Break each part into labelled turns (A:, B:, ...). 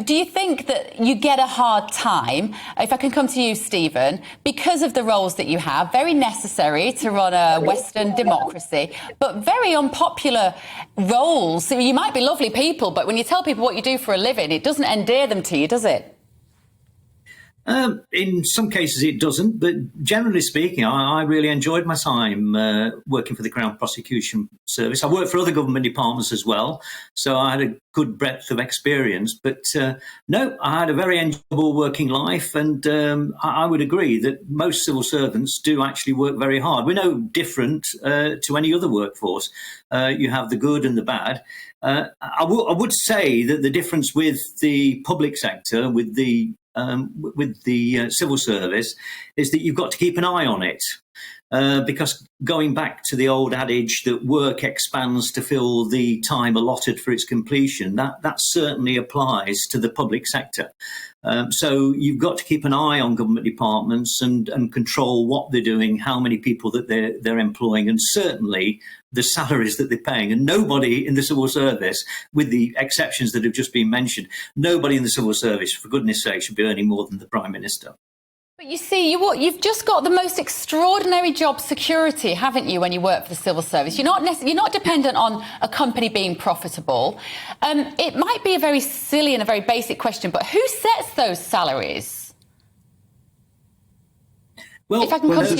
A: Do you think that you get a hard time, if I can come to you, Stephen, because of the roles that you have, very necessary to run a Western democracy, but very unpopular roles? So you might be lovely people, but when you tell people what you do for a living, it doesn't endear them to you, does it?
B: In some cases it doesn't, but generally speaking, I really enjoyed my time working for the Crown Prosecution Service. I worked for other government departments as well, so I had a good breadth of experience. But no, I had a very enjoyable working life, and I would agree that most civil servants do actually work very hard. We're no different to any other workforce. You have the good and the bad. I would say that the difference with the public sector, with the civil service, is that you've got to keep an eye on it. Because going back to the old adage that work expands to fill the time allotted for its completion, that certainly applies to the public sector. So you've got to keep an eye on government departments and control what they're doing, how many people that they're employing, and certainly the salaries that they're paying. And nobody in the civil service, with the exceptions that have just been mentioned, nobody in the civil service, for goodness sake, should be earning more than the Prime Minister.
A: But you see, you've just got the most extraordinary job security, haven't you, when you work for the civil service? You're not dependent on a company being profitable. It might be a very silly and a very basic question, but who sets those salaries?
C: Well, there's a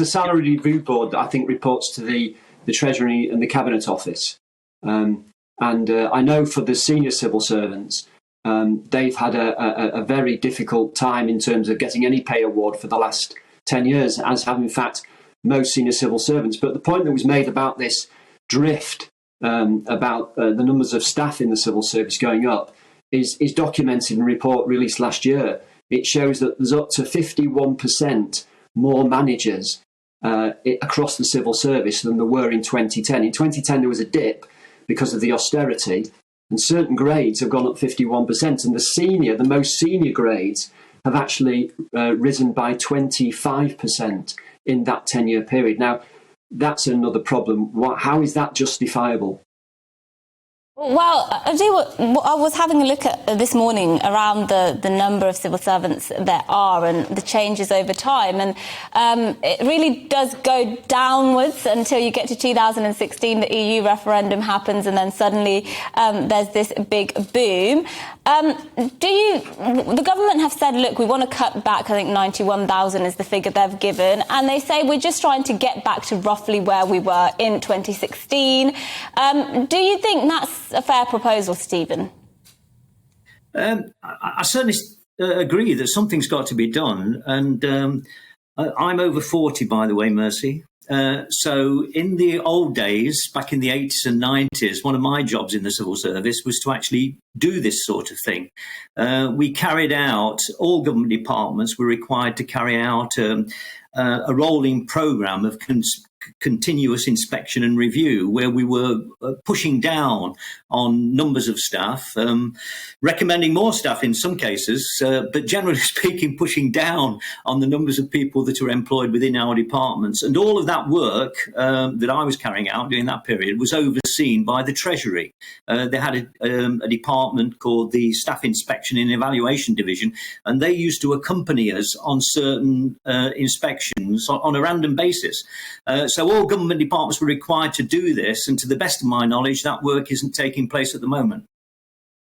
C: salary review board that I think reports to the Treasury and the Cabinet Office. And I know for the senior civil servants, they've had a very difficult time in terms of getting any pay award for the last 10 years, as have, in fact, most senior civil servants. But the point that was made about this drift, about the numbers of staff in the civil service going up, is documented in a report released last year. It shows that there's up to 51% more managers across the civil service than there were in 2010. In 2010, there was a dip because of the austerity, and certain grades have gone up 51%, and the most senior grades have actually risen by 25% in that 10-year period. Now, that's another problem. How is that justifiable?
D: Well, I was having a look at this morning around the number of civil servants there are and the changes over time. And it really does go downwards until you get to 2016, the EU referendum happens, and then suddenly there's this big boom. The government have said, look, we want to cut back, I think 91,000 is the figure they've given, and they say we're just trying to get back to roughly where we were in 2016. Do you think that's a fair proposal, Stephen?
B: I certainly agree that something's got to be done. And I'm over 40, by the way, Mercy. So in the old days, back in the 80s and 90s, one of my jobs in the civil service was to actually do this sort of thing. We carried out, all government departments were required to carry out a rolling programme of continuous inspection and review, where we were pushing down on numbers of staff, recommending more staff in some cases, but generally speaking, pushing down on the numbers of people that are employed within our departments. And all of that work that I was carrying out during that period was overseen by the Treasury. They had a department called the Staff Inspection and Evaluation Division, and they used to accompany us on certain inspections on a random basis. So all government departments were required to do this, and to the best of my knowledge, that work isn't taking place at the moment.